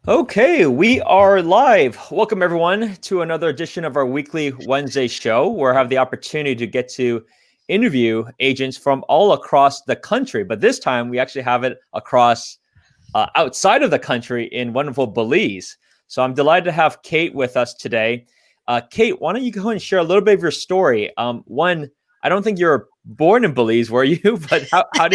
Okay, we are live. Welcome everyone to another edition of our weekly Wednesday show where I have the opportunity to get to interview agents from all across the country. But this time we actually have it across outside of the country in wonderful Belize. So I'm delighted to have Kate with us today. Kate, why don't you go and share a little bit of your story? One, I don't think you were born in Belize, were you? But how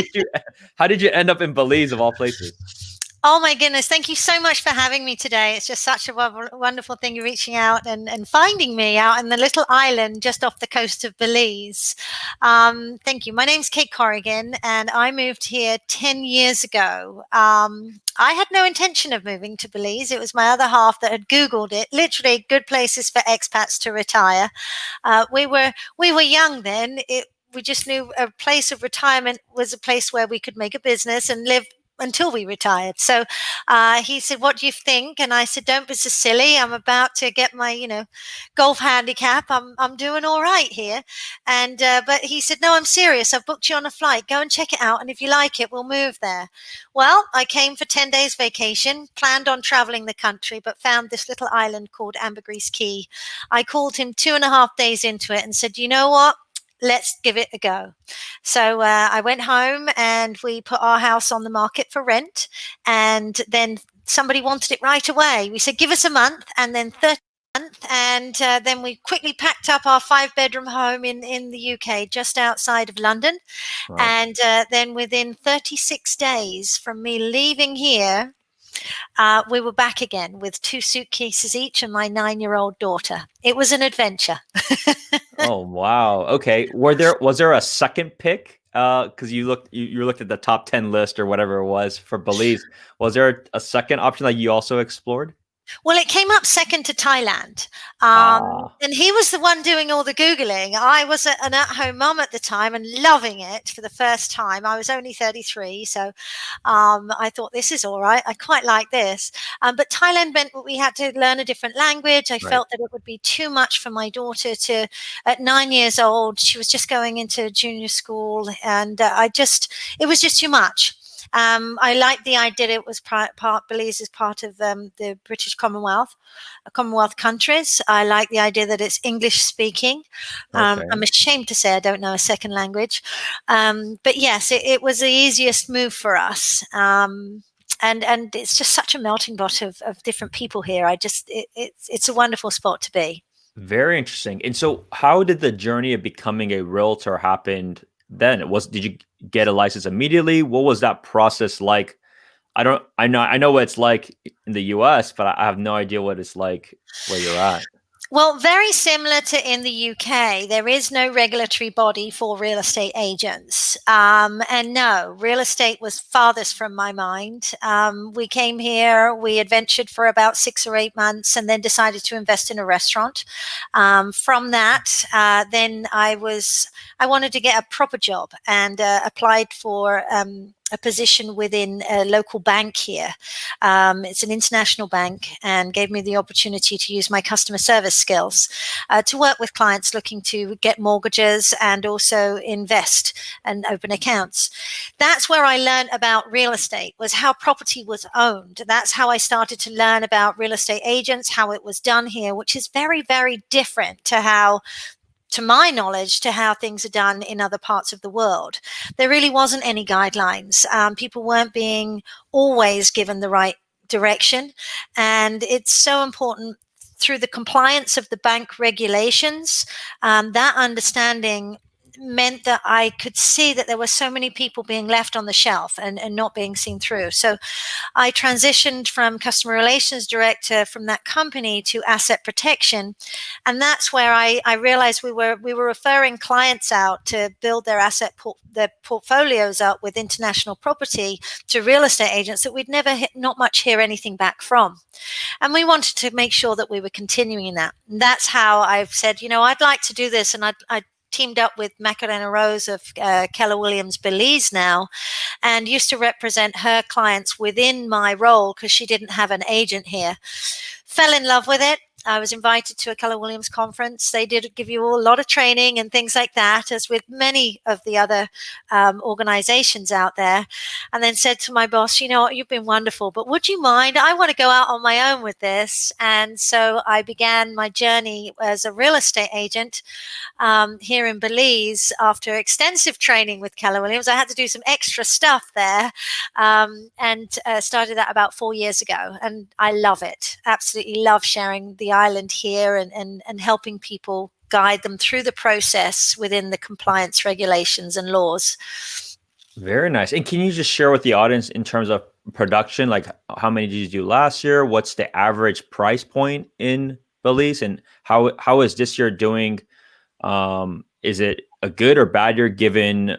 did you end up in Belize of all places? Oh my goodness. Thank you so much for having me today. It's just such a wonderful thing you're reaching out and finding me out in the little island just off the coast of Belize. Thank you. My name's Kate Corrigan and I moved here 10 years ago. I had no intention of moving to Belize. It was my other half that had Googled it, literally good places for expats to retire. We were young then. We just knew a place of retirement was a place where we could make a business and live until we retired. So he said, "What do you think?" And I said, "Don't be so silly. I'm about to get my, golf handicap. I'm doing all right here." And but he said, "No, I'm serious. I've booked you on a flight. Go and check it out. And if you like it, we'll move there." Well, I came for 10 days vacation, planned on traveling the country, but found this little island called Ambergris Caye. I called him 2.5 days into it and said, "You know what? Let's give it a go." So I went home and we put our house on the market for rent. And then somebody wanted it right away. We said, "Give us a month," and then 30 month. And then we quickly packed up our 5-bedroom home in the UK, just outside of London. Wow. And then within 36 days from me leaving here, we were back again with 2 suitcases each and my 9-year-old daughter. It was an adventure. Oh wow. Okay. Was there a second pick? Because you looked at the top 10 list or whatever it was for Belize. Was there a second option that you also explored? Well, it came up second to Thailand. Ah, And he was the one doing all the Googling. I was an at home mum at the time and loving it for the first time. I was only 33. So I thought, this is all right. I quite like this. But Thailand meant we had to learn a different language. I right. felt that it would be too much for my daughter at 9 years old, she was just going into junior school. And it was just too much. I liked the idea it was Belize is part of the British Commonwealth, Commonwealth countries. I like the idea that it's English speaking. Okay. I'm ashamed to say I don't know a second language, but yes, it was the easiest move for us. And it's just such a melting pot of different people here. It's a wonderful spot to be. Very interesting. And so how did the journey of becoming a realtor happen then? Did you get a license immediately? What was that process like? I know what it's like in the US, but I have no idea what it's like where you're at. Well, very similar to in the UK, there is no regulatory body for real estate agents. And no, real estate was farthest from my mind. We came here, we adventured for about 6 or 8 months, and then decided to invest in a restaurant. From that, then I wanted to get a proper job and applied for a position within a local bank here. It's an international bank and gave me the opportunity to use my customer service skills to work with clients looking to get mortgages and also invest and open accounts. That's where I learned about real estate, was how property was owned. That's how I started to learn about real estate agents, how it was done here, which is very, very different to my knowledge, to how things are done in other parts of the world. There really wasn't any guidelines. People weren't being always given the right direction. And it's so important through the compliance of the bank regulations, that understanding meant that I could see that there were so many people being left on the shelf and not being seen through. So I transitioned from customer relations director from that company to asset protection. And that's where I realized we were referring clients out to build their their portfolios up with international property to real estate agents that we'd not much hear anything back from. And we wanted to make sure that we were continuing that. And that's how I've said, I'd like to do this. And I teamed up with Macarena Rose of Keller Williams Belize now, and used to represent her clients within my role because she didn't have an agent here. Fell in love with it. I was invited to a Keller Williams conference. They did give you a lot of training and things like that, as with many of the other organizations out there. And then said to my boss, you know what, you've been wonderful, but would you mind? I want to go out on my own with this. And so I began my journey as a real estate agent here in Belize after extensive training with Keller Williams. I had to do some extra stuff there and started that about 4 years ago. And I love it. Absolutely love sharing the island here and helping people guide them through the process within the compliance regulations and laws. Very nice. And can you just share with the audience in terms of production, like how many did you do last year? What's the average price point in Belize, and how is this year doing? Is it a good or bad year given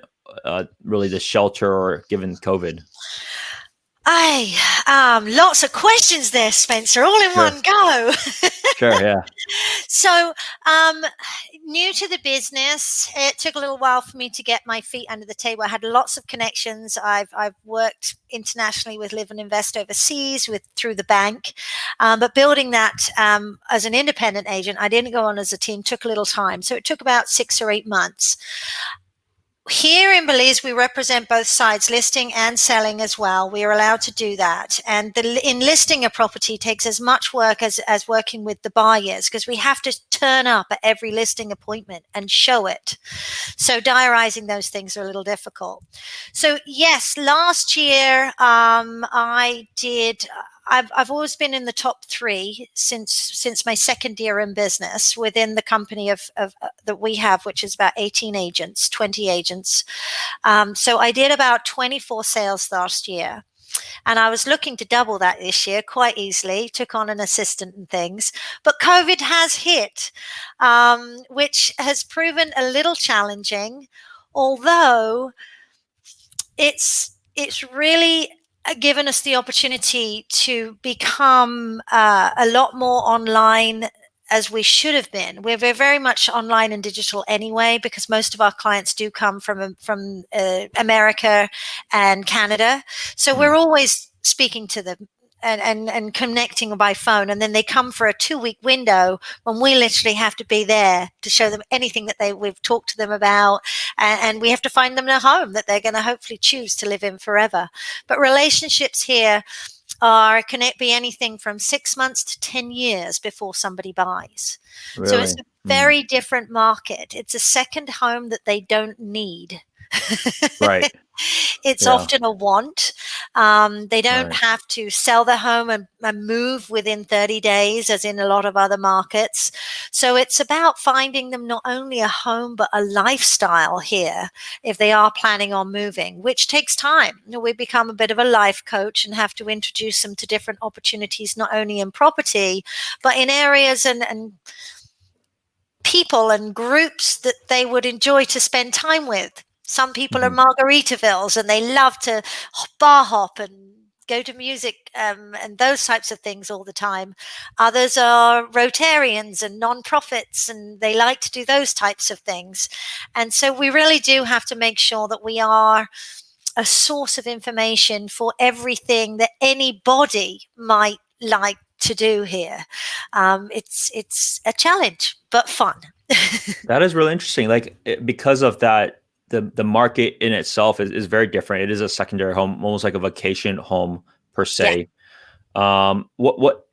really the shelter or given COVID? Lots of questions there, Spencer, all in Sure. one go. Sure. Yeah. So, new to the business, it took a little while for me to get my feet under the table. I had lots of connections. I've worked internationally with Live and Invest overseas through the bank, but building that as an independent agent, I didn't go on as a team. Took a little time, so it took about 6 or 8 months. Here in Belize, we represent both sides, listing and selling as well. We are allowed to do that. And in listing a property takes as much work as working with the buyers, because we have to turn up at every listing appointment and show it. So diarizing those things are a little difficult. So yes, last year I did. I've always been in the top 3 since my second year in business within the company of that we have, which is about 18 agents, 20 agents. So I did about 24 sales last year. And I was looking to double that this year quite easily, took on an assistant and things. But COVID has hit, which has proven a little challenging, although it's really given us the opportunity to become a lot more online as we should have been. We're very much online and digital anyway, because most of our clients do come from America and Canada. So we're always speaking to them and connecting by phone. And then they come for a 2-week window when we literally have to be there to show them anything that we've talked to them about. And we have to find them a home that they're going to hopefully choose to live in forever. But relationships here can it be anything from 6 months to 10 years before somebody buys. Really? So it's a very different market. It's a second home that they don't need. Right. It's often a want. They don't have to sell their home and move within 30 days, as in a lot of other markets. So it's about finding them not only a home, but a lifestyle here if they are planning on moving, which takes time. We become a bit of a life coach and have to introduce them to different opportunities, not only in property, but in areas and people and groups that they would enjoy to spend time with. Some people are Margaritavilles and they love to bar hop and go to music and those types of things all the time. Others are Rotarians and nonprofits, and they like to do those types of things. And so we really do have to make sure that we are a source of information for everything that anybody might like to do here. It's a challenge, but fun. That is really interesting. Like because of that, the market in itself is very different. It is a secondary home, almost like a vacation home per se. Yeah.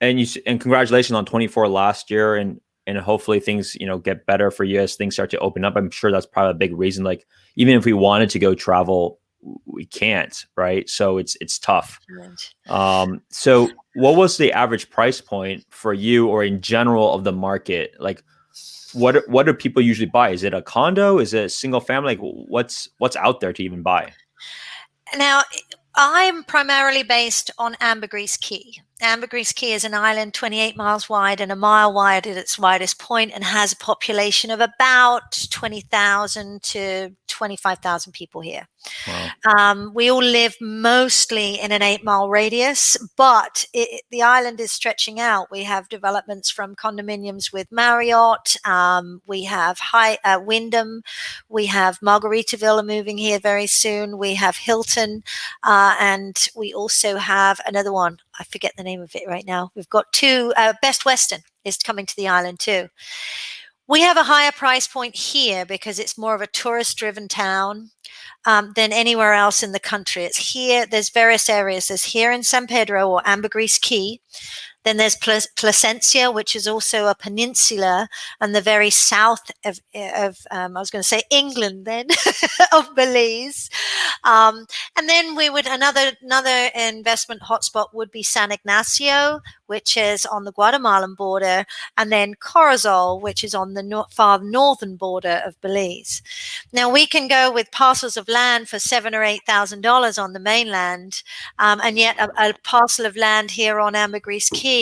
And congratulations on 24 last year, and hopefully things get better for you as things start to open up. I'm sure that's probably a big reason. Like even if we wanted to go travel, we can't, right? So it's tough. So what was the average price point for you, or in general of the market? Like what do people usually buy? Is it a condo? Is it a single family? Like what's out there to even buy? Now, I'm primarily based on Ambergris Caye. Ambergris Caye is an island 28 miles wide and a mile wide at its widest point, and has a population of about 20,000 to 25,000 people here. Wow. We all live mostly in an 8-mile radius, but the island is stretching out. We have developments from condominiums with Marriott. We have Wyndham. We have Margaritaville moving here very soon. We have Hilton. And we also have another one. I forget the name of it right now. We've got 2, Best Western is coming to the island too. We have a higher price point here because it's more of a tourist-driven town than anywhere else in the country. It's here. There's various areas. There's here in San Pedro or Ambergris Caye. Then there's Placencia, which is also a peninsula and the very south of I was going to say England then, of Belize. And then we would, another investment hotspot would be San Ignacio, which is on the Guatemalan border, and then Corozal, which is on the far northern border of Belize. Now we can go with parcels of land for $7,000 or $8,000 on the mainland, and yet a parcel of land here on Ambergris Caye,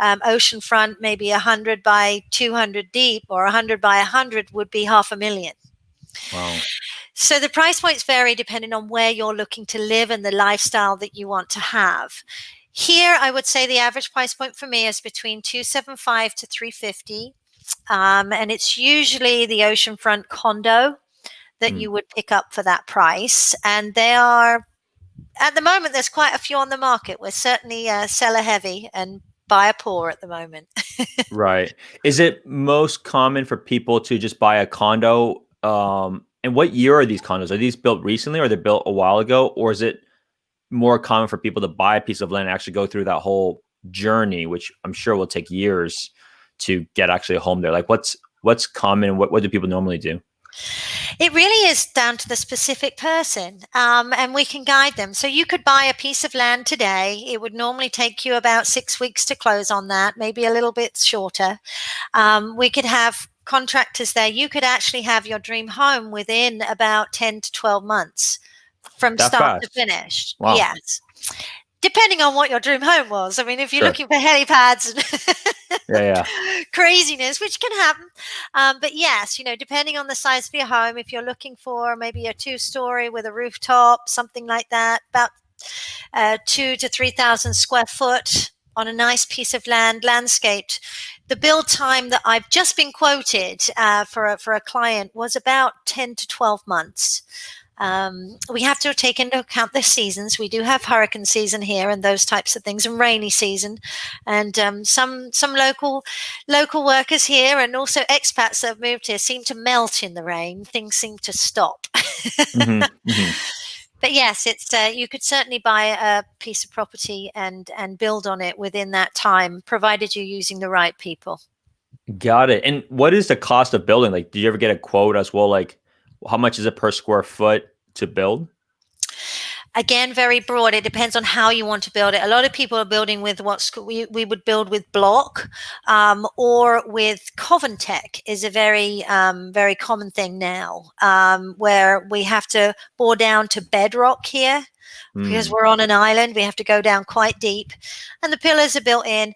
oceanfront, maybe 100 by 200 deep or 100 by 100 would be $500,000. Wow. So the price points vary depending on where you're looking to live and the lifestyle that you want to have. Here, I would say the average price point for me is between $275 to $350. And it's usually the oceanfront condo that you would pick up for that price. And they are, at the moment, there's quite a few on the market. We're certainly seller heavy and buyer poor at the moment. Right. Is it most common for people to just buy a condo? And what year are these condos? Are these built recently, or are they built a while ago? Or is it more common for people to buy a piece of land and actually go through that whole journey, which I'm sure will take years to get actually a home there? Like what's common? What do people normally do? It really is down to the specific person, and we can guide them. So you could buy a piece of land today. It would normally take you about 6 weeks to close on that, maybe a little bit shorter. We could have contractors there. You could actually have your dream home within about 10 to 12 months from That start to fast? finish. Wow. Yes. Depending on what your dream home was. I mean, if you're Sure. looking for helipads and Yeah. craziness, which can happen. But yes, depending on the size of your home, if you're looking for maybe a 2-story with a rooftop, something like that, about 2,000 to 3,000 square foot on a nice piece of land, landscaped. The build time that I've just been quoted for a client was about 10 to 12 months. We have to take into account the seasons. We do have hurricane season here and those types of things, and rainy season, and some local workers here and also expats that have moved here seem to melt in the rain. Things seem to stop. But yes, it's you could certainly buy a piece of property and build on it within that time, provided you're using the right people. Got it. And what is the cost of building? Like, did you ever get a quote as well? Like, how much is it per square foot to build? Again, very broad. It depends on how you want to build it. A lot of people are building with what we would build with block, or with Coventech is a very common thing now, where we have to bore down to bedrock here because we're on an island. We have to go down quite deep, and the pillars are built in.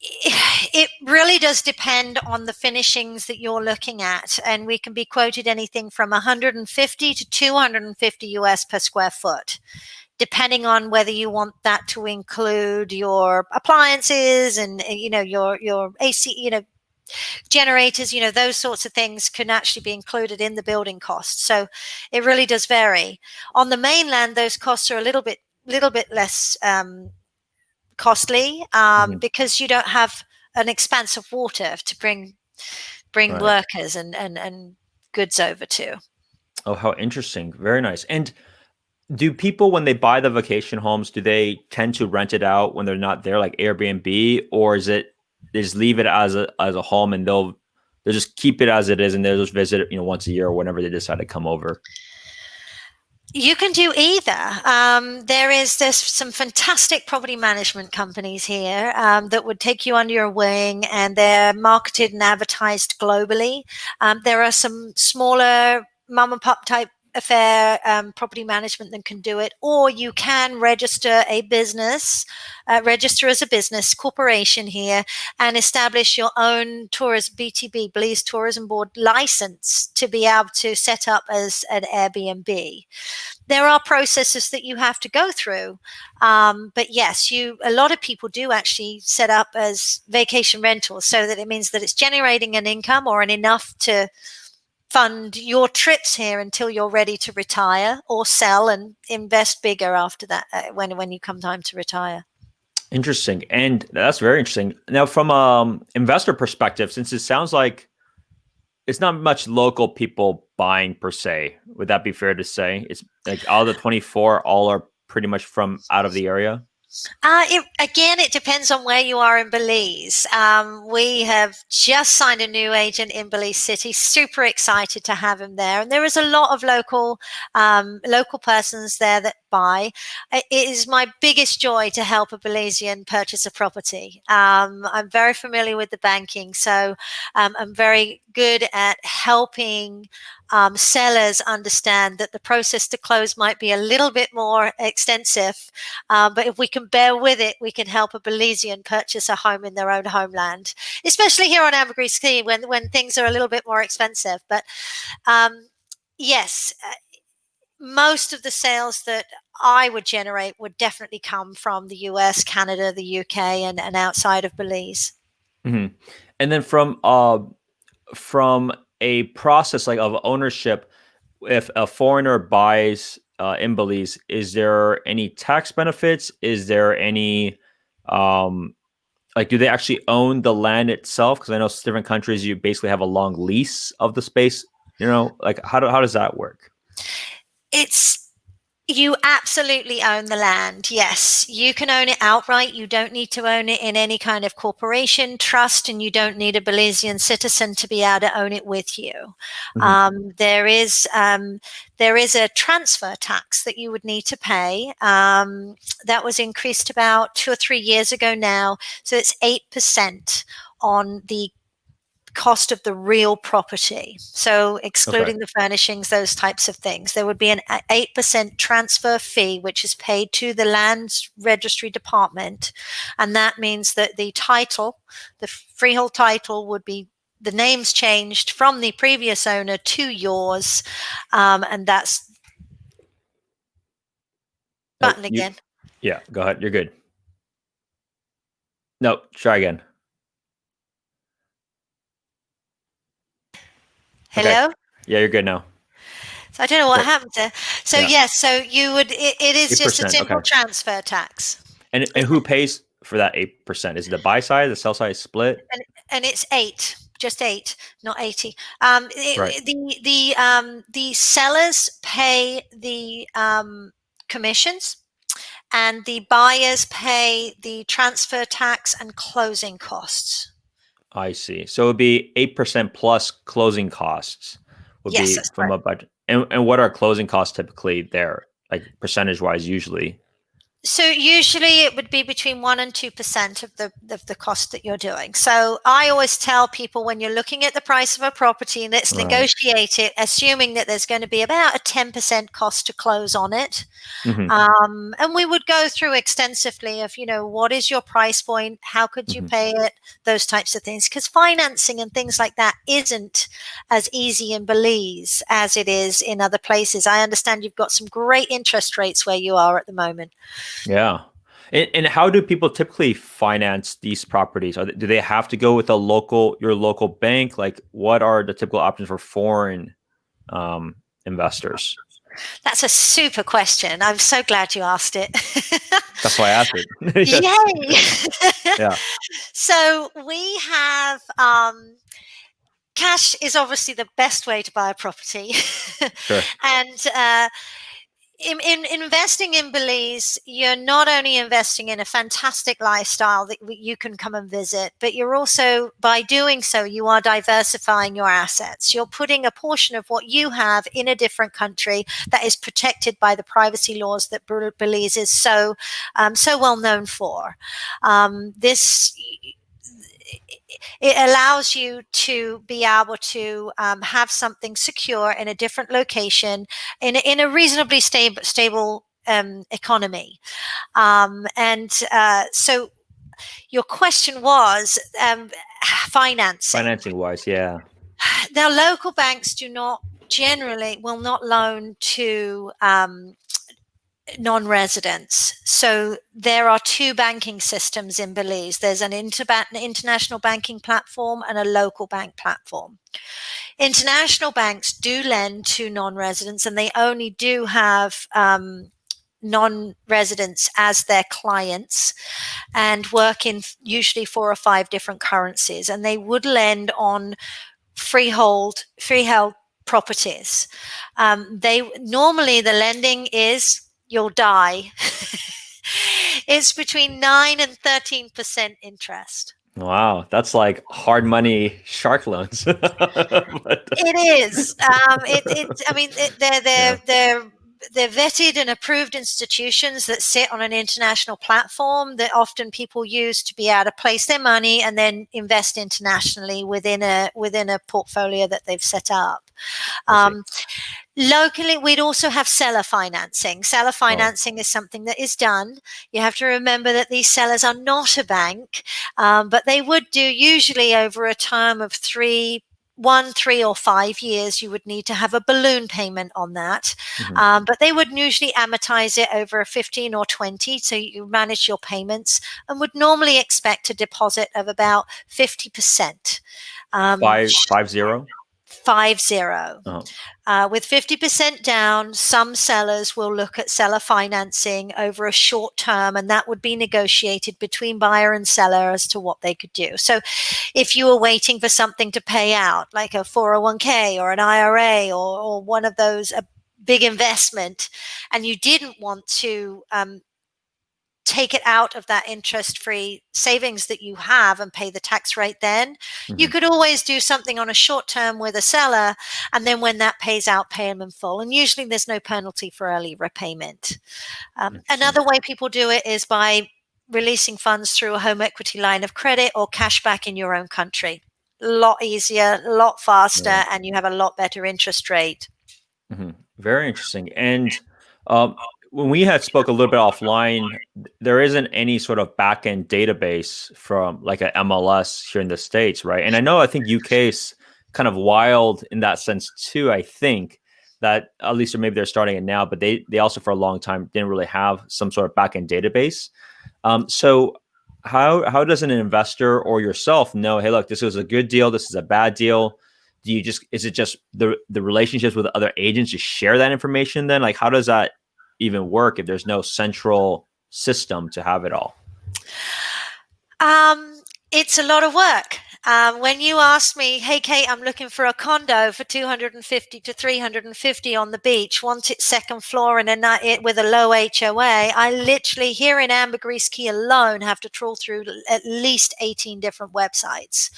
It really does depend on the finishings that you're looking at, and we can be quoted anything from 150 to 250 US per square foot, depending on whether you want that to include your appliances and your AC, generators, those sorts of things can actually be included in the building cost. So it really does vary. On the mainland, those costs are a little bit less costly, because you don't have an expanse of water to bring Right. workers and goods over to. Oh, how interesting. Very nice. And do people, when they buy the vacation homes, do they tend to rent it out when they're not there, like Airbnb, or is it they just leave it as a home and they'll just keep it as it is and they'll just visit it, once a year or whenever they decide to come over? You can do either. There's some fantastic property management companies here that would take you under your wing, and they're marketed and advertised globally. There are some smaller mom and pop type affair property management that can do it, or you can register a business, register as a business corporation here and establish your own tourist BTB, Belize Tourism Board license to be able to set up as an Airbnb. There are processes that you have to go through. But yes, a lot of people do actually set up as vacation rentals, so that it means that it's generating an income or an enough to fund your trips here until you're ready to retire or sell and invest bigger after that, when you come time to retire. Interesting. And that's very interesting. Now, from investor perspective, since it sounds like it's not much local people buying per se, would that be fair to say? It's like all the 24, all are pretty much from out of the area. It depends on where you are in Belize. We have just signed a new agent in Belize City. Super excited to have him there, and there is a lot of local persons there that buy. It is my biggest joy to help a Belizean purchase a property. I'm very familiar with the banking, so I'm very good at helping sellers understand that the process to close might be a little bit more extensive, but if we can bear with it, we can help a Belizean purchase a home in their own homeland, especially here on Ambergris Caye when things are a little bit more expensive. But yes, most of the sales that I would generate would definitely come from the US, Canada, the UK, and outside of Belize. Mm-hmm. And then from a process like of ownership, if a foreigner buys in Belize, is there any tax benefits? Is there any like do they actually own the land itself? Because I know different countries you basically have a long lease of the space. Like how does that work? It's You absolutely own the land. Yes, you can own it outright. You don't need to own it in any kind of corporation, trust, and you don't need a Belizean citizen to be able to own it with you. Mm-hmm. There is a transfer tax that you would need to pay. That was increased about 2 or 3 years ago now. So it's 8% on the cost of the real property. So Okay. excluding the furnishings, those types of things, there would be an 8% transfer fee, which is paid to the land registry department. And that means that the freehold title would be the names changed from the previous owner to yours. And that's Oh, button again. yeah, go ahead. You're good. No, try again. Okay. Hello? Yeah, you're good now. So I don't know what So happened there. So yeah, yes, so it is eight just a percent. simple Okay. transfer tax. And who pays for that 8%? Is it the buy side, the sell side split? And it's eight, just eight, not 80. Right. The sellers pay the commissions, and the buyers pay the transfer tax and closing costs. I see. So it would be 8% plus closing costs would Yes, be that's from correct. a budget. And what are closing costs typically there, like percentage wise, usually? So usually it would be between 1% and 2% of the cost that you're doing. So I always tell people, when you're looking at the price of a property, let's Right. negotiate it, assuming that there's going to be about a 10% cost to close on it. Hmm. And we would go through extensively of, what is your price point? How could you Hmm. pay it? Those types of things. Because financing and things like that isn't as easy in Belize as it is in other places. I understand you've got some great interest rates where you are at the moment. Yeah. And how do people typically finance these properties? Do they have to go with your local bank? Like, what are the typical options for foreign investors? That's a super question. I'm so glad you asked it. That's why I asked it. Yes. Yay! Yeah. So we have cash is obviously the best way to buy a property. Sure. And in investing in Belize, you're not only investing in a fantastic lifestyle that you can come and visit, but you're also, by doing so, you are diversifying your assets. You're putting a portion of what you have in a different country that is protected by the privacy laws that Belize is so well known for. This It allows you to be able to have something secure in a different location in a reasonably stable economy. So your question was financing. Financing wise, yeah. Now, local banks will not loan to non-residents. So there are two banking systems in Belize. There's an international banking platform and a local bank platform. International banks do lend to non-residents, and they only do have non-residents as their clients and work in usually 4 or 5 different currencies, and they would lend on freehold properties. They normally, the lending is you'll die. It's between 9 and 13% interest. Wow, that's like hard money shark loans. It is. I mean, Yeah. they're vetted and approved institutions that sit on an international platform that often people use to be able to place their money and then invest internationally within a portfolio that they've set up. Locally, we'd also have seller financing. Seller financing is something that is done. You have to remember that these sellers are not a bank, but they would do usually over a term of 3 or 5 years. You would need to have a balloon payment on that, but they would usually amortize it over 15 or 20, so you manage your payments, and would normally expect a deposit of about 50%. 50? 50. With 50% down, some sellers will look at seller financing over a short term, and that would be negotiated between buyer and seller as to what they could do. So if you were waiting for something to pay out, like a 401k or an IRA or one of those, a big investment, and you didn't want to take it out of that interest-free savings that you have and pay the tax rate, then you could always do something on a short term with a seller, and then when that pays out, pay them in full. And usually there's no penalty for early repayment. Another way people do it is by releasing funds through a home equity line of credit or cash back in your own country. A lot easier, a lot faster, and you have a lot better interest rate. Very interesting. And when we had spoke a little bit offline, there isn't any sort of back-end database from like a MLS here in the States, right? And I think UK is kind of wild in that sense too. I think that at least, or maybe they're starting it now, but they also for a long time didn't really have some sort of back-end database. So how does an investor or yourself know, hey, look, this is a good deal, this is a bad deal? Is it just the relationships with other agents to share that information then? Like, how does that even work if there's no central system to have it all? It's a lot of work. When you ask me, hey, Kate, I'm looking for a condo for 250 to 350 on the beach, want it second floor and it with a low HOA, I literally here in Ambergris Caye alone have to trawl through at least 18 different websites.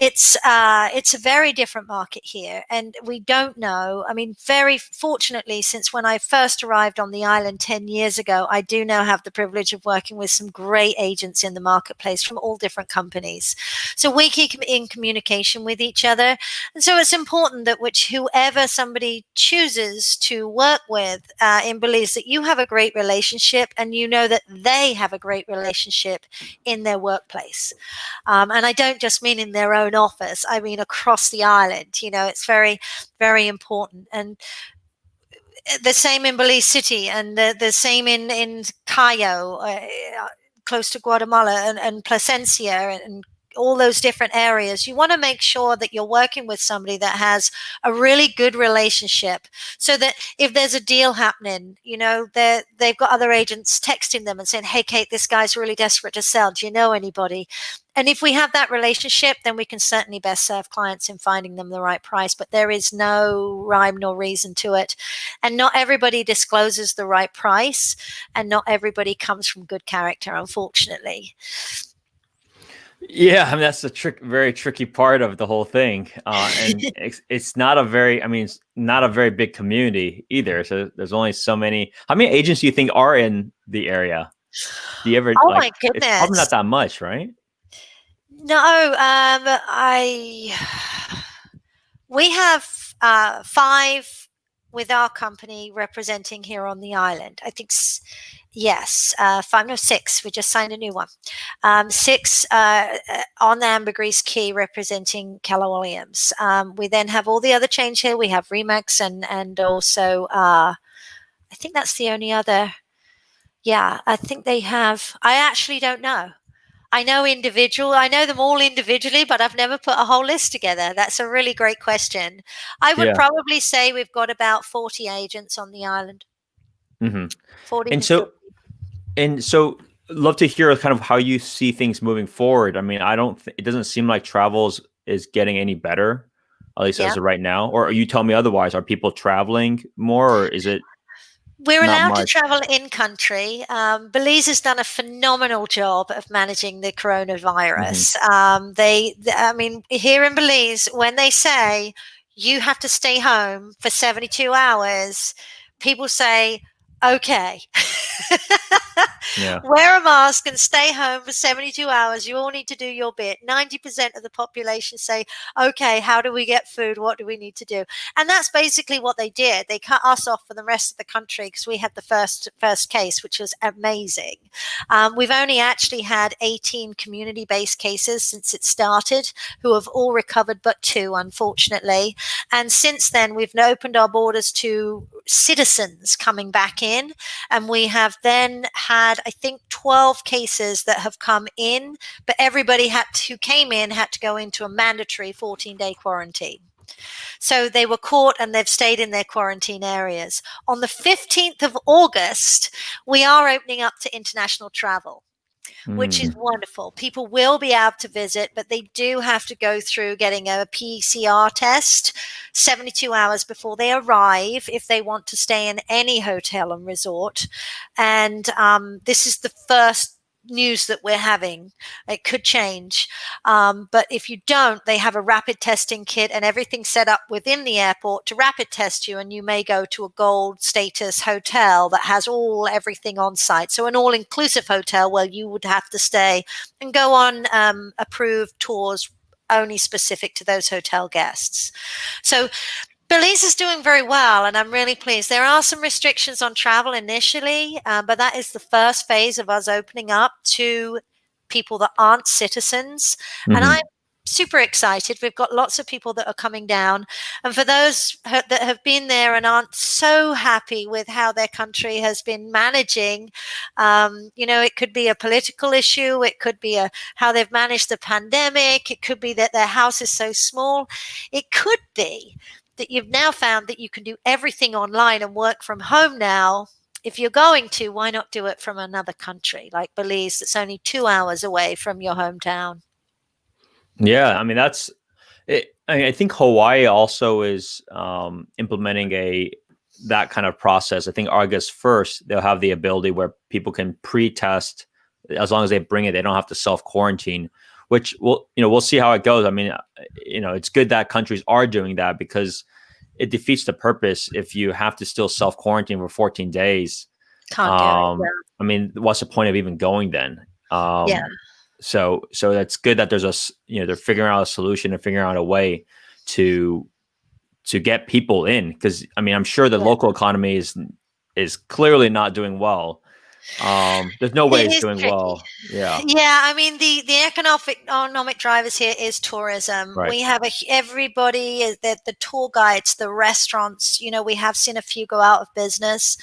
It's a very different market here, and we don't know. I mean, very fortunately, since when I first arrived on the island 10 years ago, I do now have the privilege of working with some great agents in the marketplace from all different companies. So we keep in communication with each other. And so it's important that whoever somebody chooses to work with in Belize, that you have a great relationship and you know that they have a great relationship in their workplace. And I don't just mean in their own office, I mean across the island. It's very, very important. And the same in Belize City, and the same in Cayo, close to Guatemala, and Placencia, and all those different areas. You want to make sure that you're working with somebody that has a really good relationship, so that if there's a deal happening, they've got other agents texting them and saying, hey, Kate, this guy's really desperate to sell. Do you know anybody? And if we have that relationship, then we can certainly best serve clients in finding them the right price. But there is no rhyme nor reason to it. And not everybody discloses the right price, and not everybody comes from good character, unfortunately. Yeah, I mean, that's the very tricky part of the whole thing. And it's not a very, it's not a very big community either. So there's only so many. How many agents do you think are in the area? Do you ever, oh my goodness. It's probably not that much, right? No, we have 5 with our company representing here on the island. I think, yes, 5, no, 6. We just signed a new one. 6 on the Ambergris Caye representing Keller Williams. We then have all the other chains here. We have Remax and also, I think that's the only other. Yeah, I think they have. I actually don't know. I know them all individually, but I've never put a whole list together. That's a really great question. I would probably say we've got about 40 agents on the island. Hmm. 40 And to 50. so, and so, love to hear kind of how you see things moving forward. I mean, I don't. It doesn't seem like travels is getting any better, at least Yeah. as of right now. Or are you tell me otherwise? Are people traveling more, or is it We're not allowed to much? travel in country. Belize has done a phenomenal job of managing the Hmm. coronavirus. I mean, here in Belize, when they say you have to stay home for 72 hours, people say, okay. Yeah. Wear a mask and stay home for 72 hours. You all need to do your bit. 90% of the population say, okay, how do we get food? What do we need to do? And that's basically what they did. They cut us off from the rest of the country because we had the first case, which was amazing. We've only actually had 18 community-based cases since it started, who have all recovered but two, unfortunately. And since then, we've opened our borders to citizens coming back in, and we have then had, I think, 12 cases that have come in, but everybody who came in had to go into a mandatory 14-day quarantine. So they were caught and they've stayed in their quarantine areas. On the 15th of August, we are opening up to international travel, which is Mm. wonderful. People will be able to visit, but they do have to go through getting a PCR test 72 hours before they arrive if they want to stay in any hotel and resort. And this is the first news that we're having. It could change. But if you don't, they have a rapid testing kit and everything set up within the airport to rapid test you. And you may go to a gold status hotel that has everything on site. So an all-inclusive hotel where you would have to stay and go on approved tours only specific to those hotel guests. So Belize is doing very well, and I'm really pleased. There are some restrictions on travel initially, but that is the first phase of us opening up to people that aren't citizens. And I'm Hmm. super excited. We've got lots of people that are coming down. And for those that have been there and aren't so happy with how their country has been managing, it could be a political issue. It could be how they've managed the pandemic. It could be that their house is so small. It could be that you've now found that you can do everything online and work from home now. If you're going to, why not do it from another country like Belize that's only 2 hours away from your hometown? Yeah, I mean that's it. I think Hawaii also is implementing a that kind of process. I think August 1st they'll have the ability where people can pre-test as long as they bring it. They don't have to self quarantine, which we'll see how it goes. I mean, it's good that countries are doing that because it defeats the purpose if you have to still self quarantine for 14 days. Can't do it. I mean, what's the point of even going then? Yeah. So that's good that there's they're figuring out a solution and figuring out a way to get people in, because I mean I'm sure the Yeah. local economy is clearly not doing well. There's no way It it's is doing tricky. well. Yeah. Yeah, I mean the economic drivers here is tourism. Right. We have everybody the tour guides, the restaurants. We have seen a few go out of business.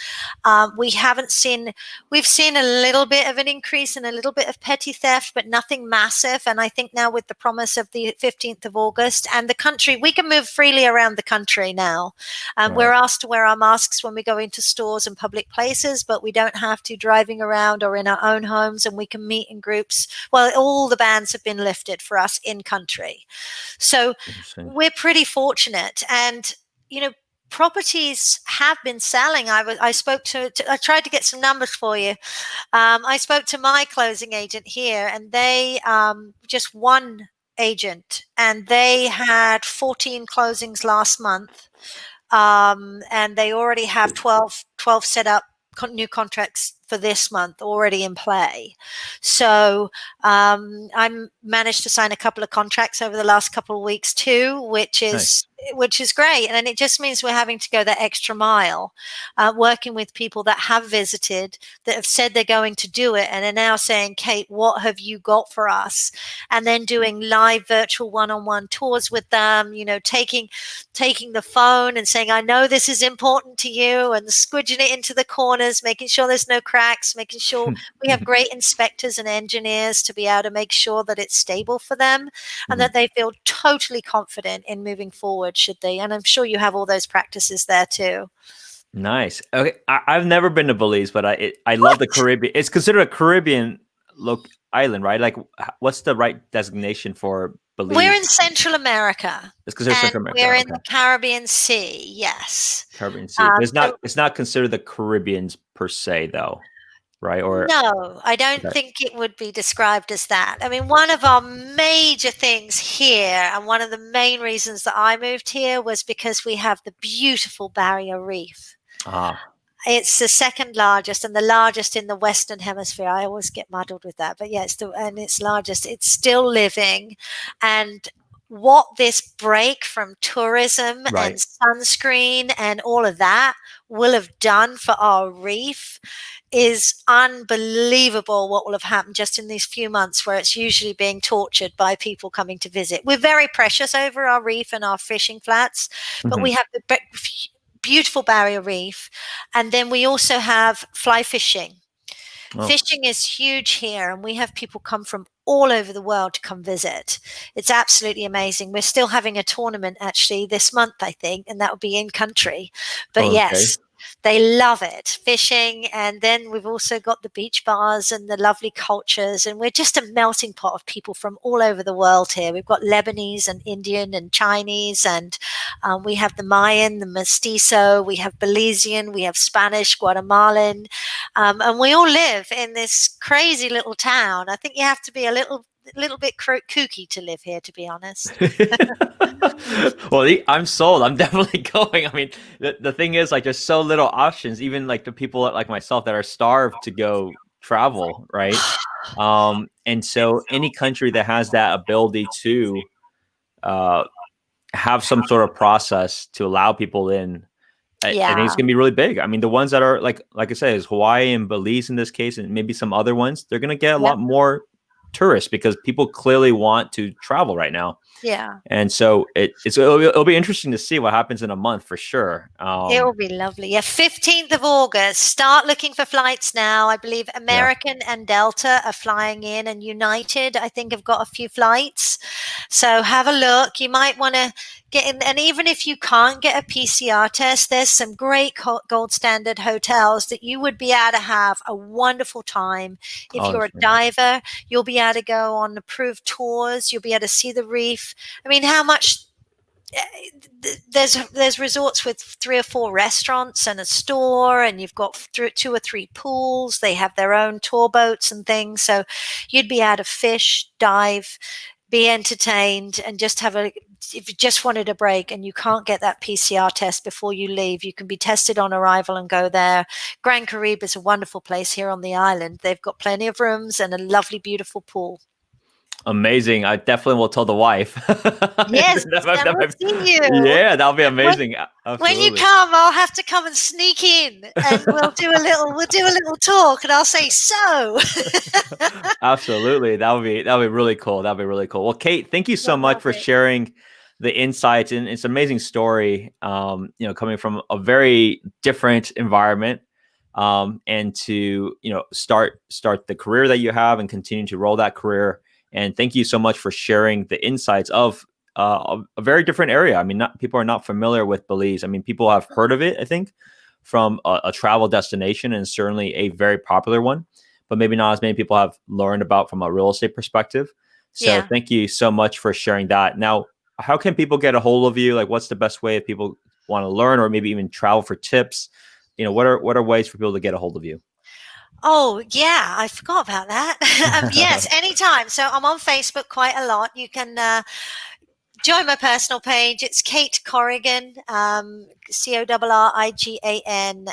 We haven't seen We've seen a little bit of an increase and a little bit of petty theft, but nothing massive. And I think now with the promise of the 15th of August and the country, we can move freely around the country now. Right. We're asked to wear our masks when we go into stores and public places, but we don't have to driving around or in our own homes, and we can meet in groups. Well, all the bans have been lifted for us in country. So Interesting. we're pretty fortunate. And, properties have been selling. I spoke I tried to get some numbers for you. I spoke to my closing agent here, and they just one agent, and they had 14 closings last month. And they already have 12 set up new contracts for this month already in play. So I managed to sign a couple of contracts over the last couple of weeks too, which Nice. is great. And it just means we're having to go that extra mile, working with people that have visited, that have said they're going to do it, and are now saying, Kate, what have you got for us? And then doing live virtual one-on-one tours with them, taking the phone and saying, I know this is important to you, and squidging it into the corners, making sure there's no cracks, making sure we have great inspectors and engineers to be able to make sure that it's stable for them and Mhm. that they feel totally confident in moving forward, should they. And I'm sure you have all those practices there too. Nice. Okay, I've never been to Belize, but I love the What? Caribbean. It's considered a Caribbean island, right? Like, what's the right designation for We're Belize? in Central America It's considered and Central America. we're in Okay, the Caribbean Sea. Yes. Caribbean Sea, but So it's not considered the Caribbeans per se, though, right? Or no, I don't okay. think it would be described as that. I mean, one of our major things here, and one of the main reasons that I moved here was because we have the beautiful Barrier Reef. Ah, It's the second largest and the largest in the Western Hemisphere. I always get muddled with that, but yeah, it's largest. It's still living, and what this break from tourism and right. sunscreen and all of that will have done for our reef is unbelievable. What will have happened just in these few months, where it's usually being tortured by people coming to visit. We're very precious over our reef and our fishing flats, but Hmm. we have the beautiful Barrier Reef. And then we also have fly fishing. Oh, Fishing is huge here, and we have people come from all over the world to come visit. It's absolutely amazing. We're still having a tournament actually this month, I think, and that will be in country. But okay. yes, they love it, fishing. And then we've also got the beach bars and the lovely cultures. And we're just a melting pot of people from all over the world here. We've got Lebanese and Indian and Chinese, and we have the Mayan, the Mestizo, we have Belizean, we have Spanish, Guatemalan, and we all live in this crazy little town. I think you have to be a little bit kooky to live here, to be honest. Well, I'm sold. I'm definitely going. I mean, the thing is, like, there's so little options, even like the people like myself that are starved to go travel, right? And so any country that has that ability to uh, have some sort of process to allow people in, I think it's Yeah, gonna be really big. I mean, the ones that are like I said, is Hawaii and Belize in this case, and maybe some other ones, they're gonna get a yeah, lot more tourists because people clearly want to travel right now. yeah. And so it'll be interesting to see what happens in a month for sure. It will be lovely. Yeah, 15th of August. Start looking for flights now. I believe Yeah. American and Delta are flying in, and United, I think, have got a few flights. So have a look. You might want to get in. And even if you can't get a PCR test, there's some great gold standard hotels that you would be able to have a wonderful time. If Oh, you're that's a great. diver, you'll be able to go on approved tours. You'll be able to see the reef. I mean, how much there's resorts with 3 or 4 restaurants and a store, and you've got 2 or 3 pools. They have their own tour boats and things, so you'd be able to fish, dive, be entertained, and just have a if you just wanted a break and you can't get that PCR test before you leave, you can be tested on arrival and go there. Grand Caribe is a wonderful place here on the island. They've got plenty of rooms and a lovely, beautiful pool. Amazing. I definitely will tell the wife. Yes, and we'll see you. Yeah, that'll be When amazing. When you Absolutely. come, I'll have to come and sneak in, and we'll do a little talk, and I'll say so. Absolutely. That would be really cool. That would be really cool. Well, Kate, thank you so You'll much love for it. sharing the insights, and it's an amazing story. Coming from a very different environment, and to start the career that you have and continue to roll that career. And thank you so much for sharing the insights of a very different area. I mean, not people are not familiar with Belize. I mean, people have heard of it, I think, from a travel destination, and certainly a very popular one, but maybe not as many people have learned about from a real estate perspective. So Yeah. thank you so much for sharing that. Now, how can people get a hold of you? Like, what's the best way if people want to learn or maybe even travel for tips? What are ways for people to get a hold of you? Oh, yeah, I forgot about that. Yes, anytime. So I'm on Facebook quite a lot. You can join my personal page. It's Kate Corrigan, Corrigan,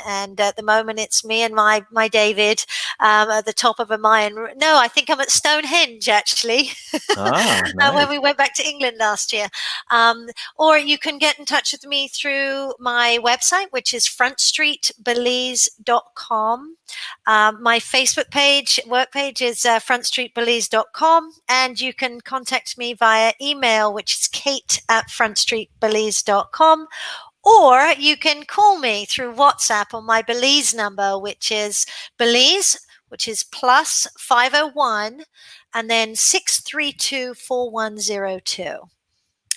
and at the moment it's me and my David at the top of a Mayan. No, I think I'm at Stonehenge actually. Ah, When nice. we went back to England last year. Um, or you can get in touch with me through my website, which is frontstreetbelize.com. My Facebook page, work page is frontstreetbelize.com. And you can contact me via email, which is kate@frontstreetbelize.com. Or you can call me through WhatsApp on my Belize number, which is Belize, which is plus 501 and then 632 4102.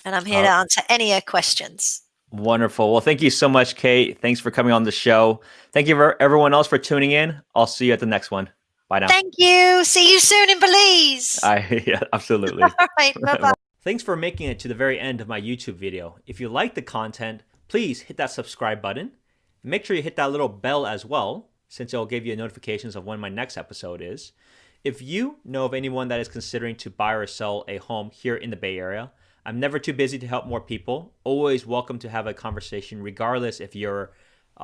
And I'm here to Uh, answer any questions. Wonderful. Well, thank you so much, Kate. Thanks for coming on the show. Thank you for everyone else for tuning in. I'll see you at the next one. Bye now. Thank you. See you soon in Belize. Yeah, absolutely. All right. Bye-bye. Thanks for making it to the very end of my YouTube video. If you like the content, please hit that subscribe button. Make sure you hit that little bell as well, since it'll give you notifications of when my next episode is. If you know of anyone that is considering to buy or sell a home here in the Bay Area, I'm never too busy to help more people. Always welcome to have a conversation, regardless if you're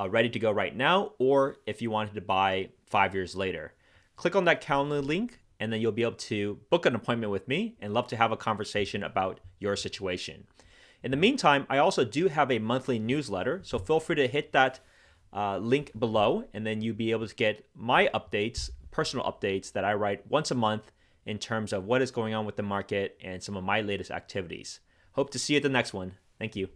ready to go right now or if you wanted to buy 5 years later. Click on that calendar link and then you'll be able to book an appointment with me and love to have a conversation about your situation. In the meantime, I also do have a monthly newsletter, so feel free to hit that link below and then you'll be able to get my updates, personal updates that I write once a month in terms of what is going on with the market and some of my latest activities. Hope to see you at the next one. Thank you.